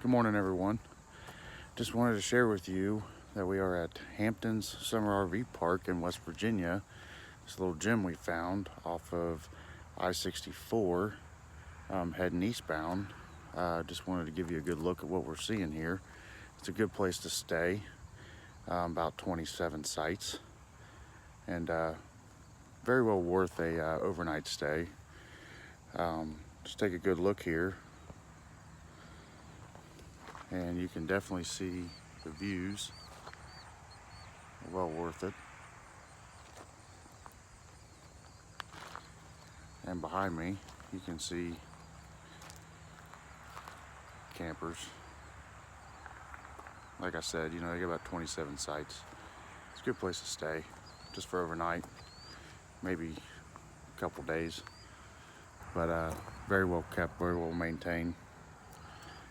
Good morning, everyone. Just wanted to share with you that we are at Hamptons Summer RV Park in West Virginia. This little gym we found off of I-64 heading eastbound. Just wanted to give you a good look at what we're seeing here. It's a good place to stay, about 27 sites, and very well worth a overnight stay. Just take a good look here, and you can definitely see the views. Well worth it. And behind me you can see campers. Like I said, they got about 27 sites. It's a good place to stay just for overnight, maybe a couple days, but very well kept, very well maintained.